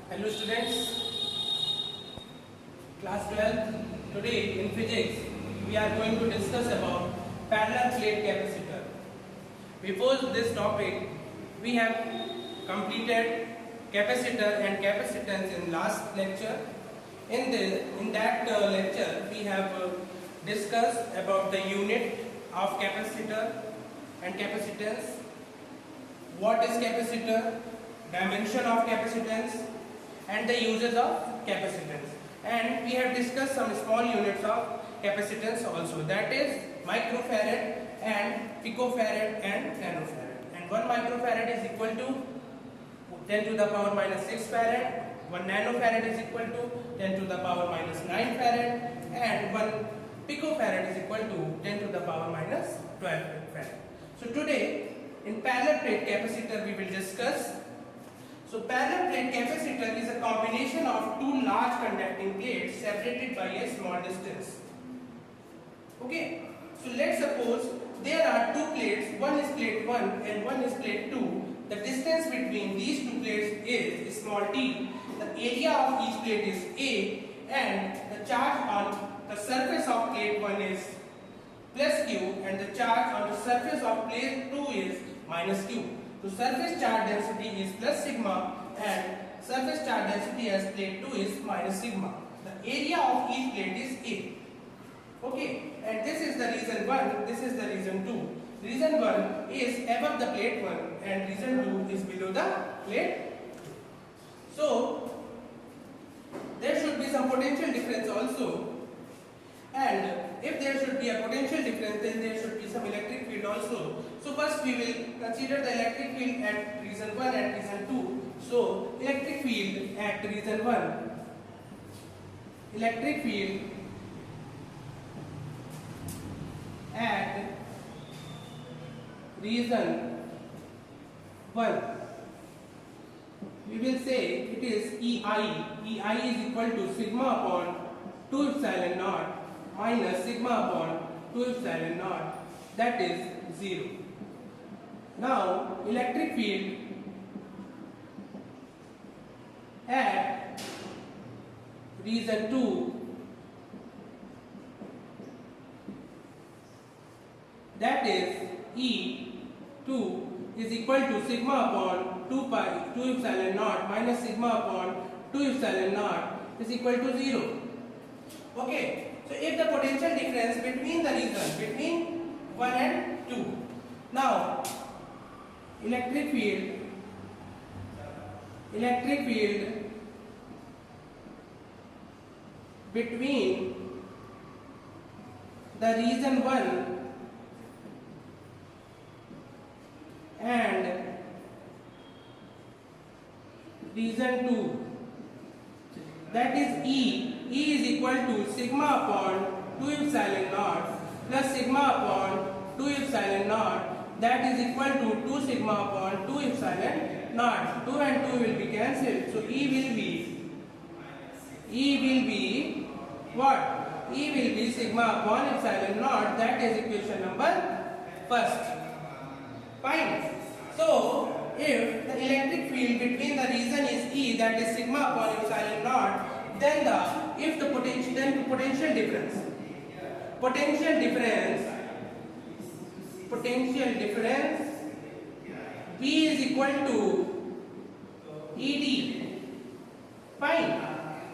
Hello students, class 12. Today in physics we are going to discuss about parallel plate capacitor. Before this topic we have completed capacitor and capacitance in last lecture. In that lecture we have discussed about the unit of capacitor and capacitance, what is capacitor, dimension of capacitance, and the uses of capacitance. And we have discussed some small units of capacitance also, that is microfarad and picofarad and nanofarad. And 1 microfarad is equal to 10 to the power minus 6 farad, 1 nanofarad is equal to 10 to the power minus 9 farad, and 1 picofarad is equal to 10 to the power minus 12 farad. So today in parallel plate capacitor we will discuss. So parallel plate capacitor is a combination of two large conducting plates separated by a small distance. Okay, so let's suppose there are two plates, one is plate 1 and one is plate 2. The distance between these two plates is small t. The area of each plate is A, and the charge on the surface of plate 1 is plus Q and the charge on the surface of plate 2 is minus Q. So surface charge density is plus sigma and surface charge density as plate 2 is minus sigma. The area of each plate is A. Okay, and this is the reason 1, this is the reason 2. Reason 1 is above the plate 1 and reason 2 is below the plate 2. So there should be some potential difference also, and if there should be a potential difference then there should be some electric field also. So first we will consider the electric field at reason 1 and reason 2. So electric field at reason 1, electric field at reason 1, we will say it is EI. EI is equal to sigma upon 2 epsilon naught minus sigma upon 2 epsilon naught, that is 0. Now electric field at reason 2, that is E2 is equal to sigma upon 2 epsilon naught minus sigma upon 2 epsilon naught is equal to 0. Okay, so if the potential difference between the reason between 1 and 2, now electric field between the reason 1 and reason 2, that is E is equal to sigma upon 2 epsilon naught plus sigma upon 2 epsilon naught, that is equal to 2 sigma upon 2 epsilon naught. 2 and 2 will be cancelled, so E will be what? E will be sigma upon epsilon naught, that is equation number first. Fine. So if the electric field between the reason is E, that is sigma upon epsilon naught, then the potential difference V is equal to ED. Fine.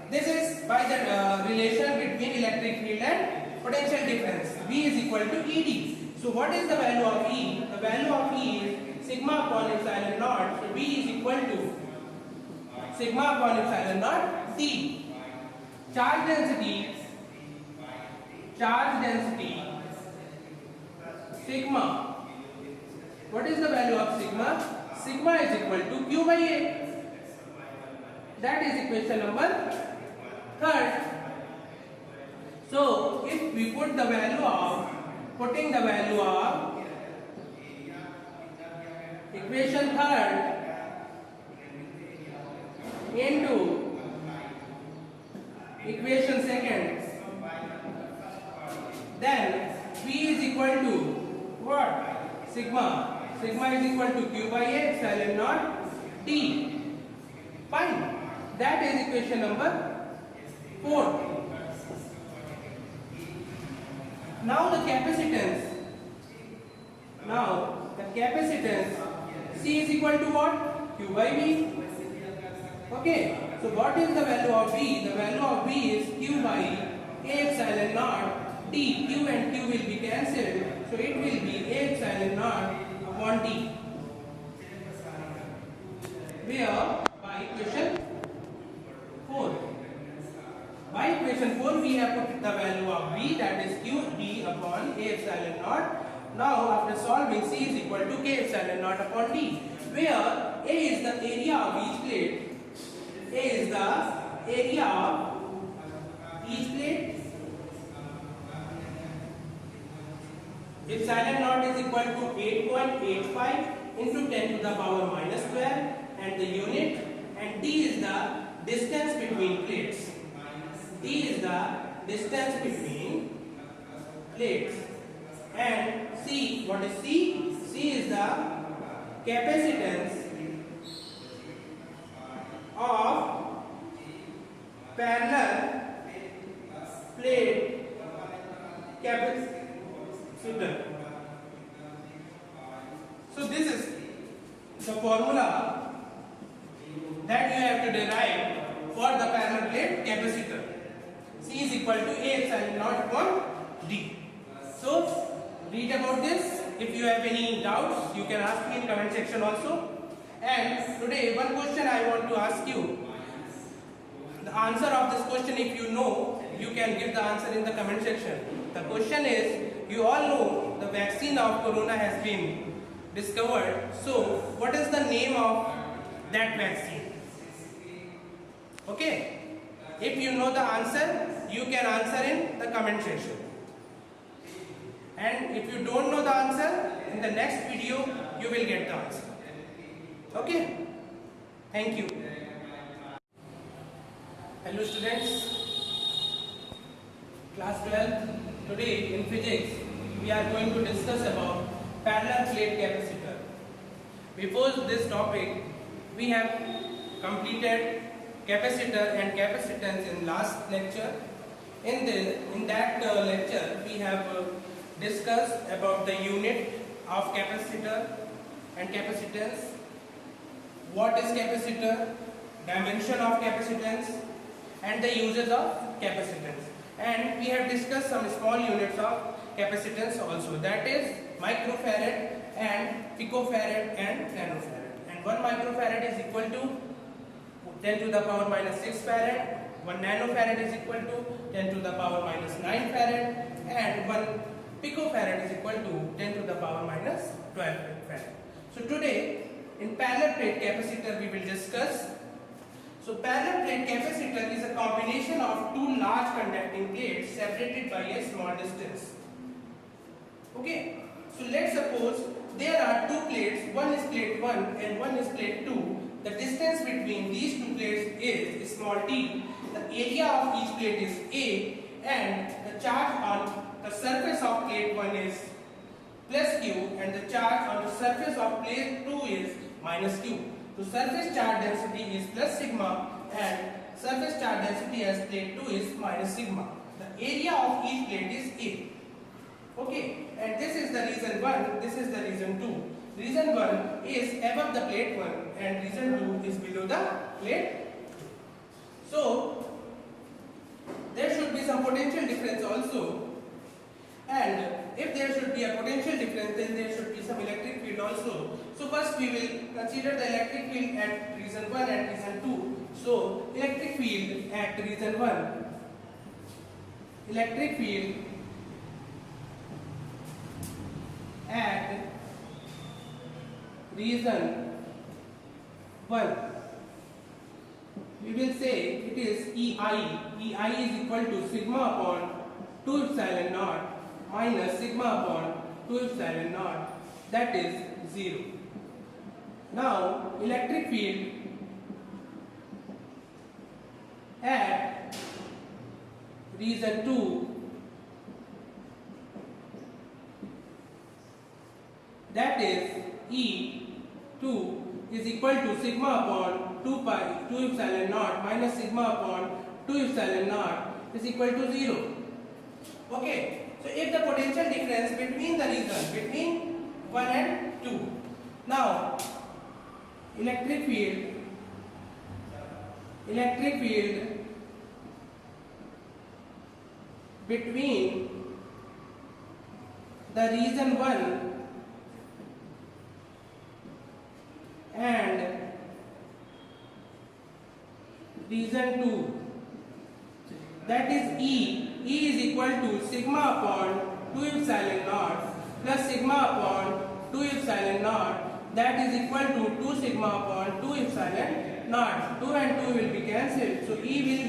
This is by the relation between electric field and potential difference. V is equal to ED. So what is the value of E? The value of E is sigma upon epsilon naught. So V is equal to sigma upon epsilon naught D. Charge density sigma. What is the value of sigma? Sigma is equal to Q by A. That is equation number third. So if we putting the value of equation third into equation second, then V is equal to what? Sigma. Sigma is equal to Q by A epsilon naught T. Fine. That is equation number 4. Now the capacitance. C is equal to what? Q by V. Okay. So what is the value of V? The value of V is Q by A epsilon naught D. Q and Q will be cancelled. So it will be A epsilon naught upon D. Where by equation 4. By equation 4 we have put the value of V, that is Q D upon A epsilon naught. Now after solving, C is equal to K epsilon naught upon D, where A is the area of each plate. A is the area of each plate. Epsilon naught is equal to 8.85 into 10 to the power minus 12 and the unit, and D is the distance between plates. D is the distance between plates. And C, what is C? C is the capacitance of parallel plate capacitor. So this is the formula that you have to derive for the parallel plate capacitor. C is equal to A epsilon naught upon D. So read about this. If you have any doubts, you can ask me in comment section also. And today one question I want to ask you. The answer of this question, if you know, you can give the answer in the comment section. The question is, you all know the vaccine of corona has been discovered. So what is the name of that vaccine? Okay. If you know the answer, you can answer in the comment section. And if you don't know the answer, in the next video you will get the answer. Okay? Thank you. Hello students. Class 12. Today in physics we are going to discuss about parallel plate capacitor. Before this topic, we have completed capacitor and capacitance in last lecture. In that lecture we have discussed about the unit of capacitor and capacitance, what is capacitor, dimension of capacitance, and the uses of capacitance. And we have discussed some small units of capacitance also, that is microfarad and picofarad and nanofarad. And 1 microfarad is equal to 10 to the power minus 6 farad, 1 nanofarad is equal to 10 to the power minus 9 farad, and 1 picofarad is equal to 10 to the power minus 12 farad. So today in parallel plate capacitor we will discuss. So parallel plate capacitor is a combination of two large conducting plates separated by a small distance. Okay, so let's suppose there are two plates, one is plate 1 and one is plate 2. The distance between these two plates is small t. The area of each plate is A, and the charge on the surface of plate 1 is plus Q, and the charge on the surface of plate 2 is minus Q. So surface charge density is plus sigma and surface charge density as plate 2 is minus sigma. The area of each plate is A. Okay, and this is the reason 1, this is the reason 2. Reason 1 is above the plate 1 and reason 2 is below the plate 2. So there should be some potential difference also, and if there should be a potential difference, then there should be some electric field also. So first we will consider the electric field at reason 1 and reason 2. So electric field at reason 1, electric field at reason 1, we will say it is EI. EI is equal to sigma upon 2 epsilon naught minus sigma upon 2 epsilon naught, that is 0. Now electric field at reason 2, that is E2 is equal to sigma upon 2 pi 2 epsilon naught minus sigma upon 2 epsilon naught is equal to 0. Okay, so if the potential difference between the region between 1 and 2, now electric field between the region 1 and region 2, that is E is equal to sigma upon 2 epsilon naught plus sigma upon 2 epsilon naught, that is equal to 2 sigma upon 2 epsilon naught. 2 and 2 will be cancelled, so E will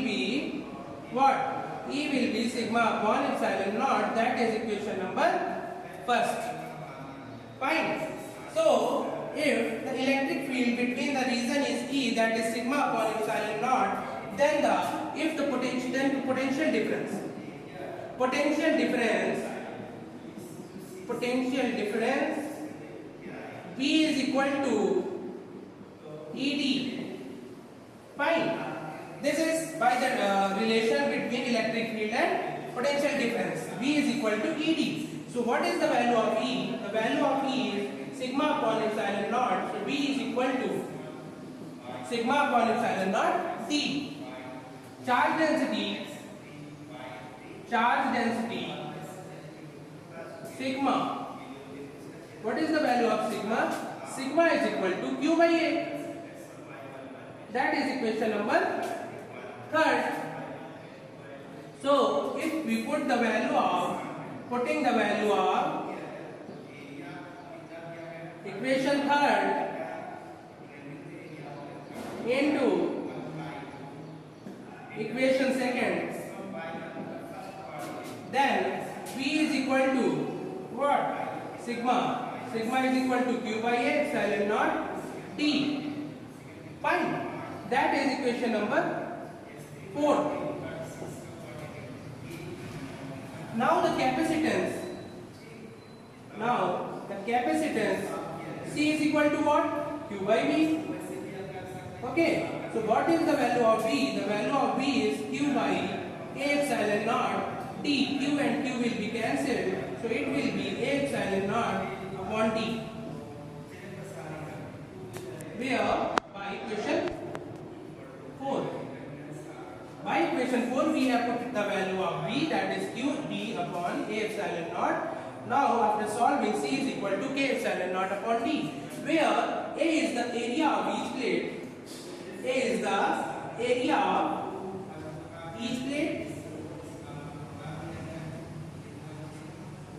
be what? E will be sigma upon epsilon naught, that is equation number first. Fine. So if the electric field between the region is E, that is sigma upon epsilon naught, then the potential difference V is equal to ED. Fine. This is by the relation between electric field and potential difference. V is equal to ED. So what is the value of E? The value of E is sigma upon epsilon naught. So V is equal to sigma upon epsilon naught T. Charge density sigma. What is the value of sigma? Sigma is equal to Q by A. That is equation number third. So if we putting the value of equation third into equation second, then V is equal to what? Sigma is equal to Q by A epsilon naught T. Fine. That is equation number 4. Now the capacitance C is equal to what? Q by V. Okay. So what is the value of V? The value of V is Q by A epsilon naught T. Q and Q will be cancelled. So it will be A epsilon naught upon T. Where by equation 4. By equation 4 we have put the value of V, that is Q D upon A epsilon naught. Now after solving, C is equal to K epsilon naught upon D, where A is the area of each plate.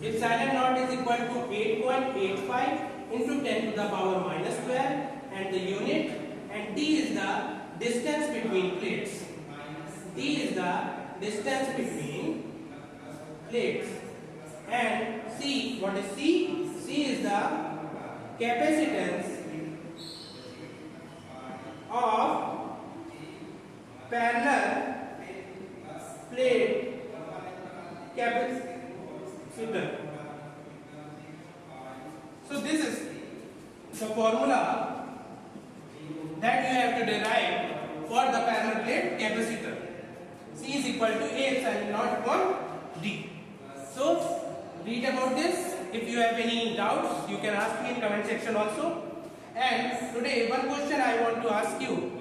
Epsilon naught is equal to 8.85 into 10 to the power minus 12 and the unit, and D is the distance between plates. And C, what is C? C is the capacitance of parallel plate capacitor. So this is the formula that you have to derive for the parallel plate capacitor. C is equal to A epsilon naught upon D. So read about this. If you have any doubts, you can ask me in comment section also. And today one question I want to ask you.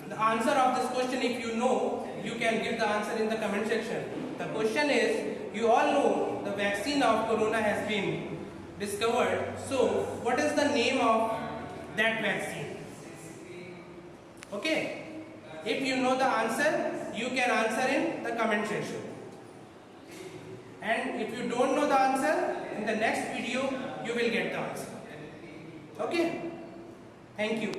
The answer of this question, if you know, you can give the answer in the comment section. The question is, you all know the vaccine of corona has been discovered. So what is the name of that vaccine? Okay. If you know the answer, you can answer in the comment section. And if you don't know the answer, in the next video you will get the answer. Okay. Thank you.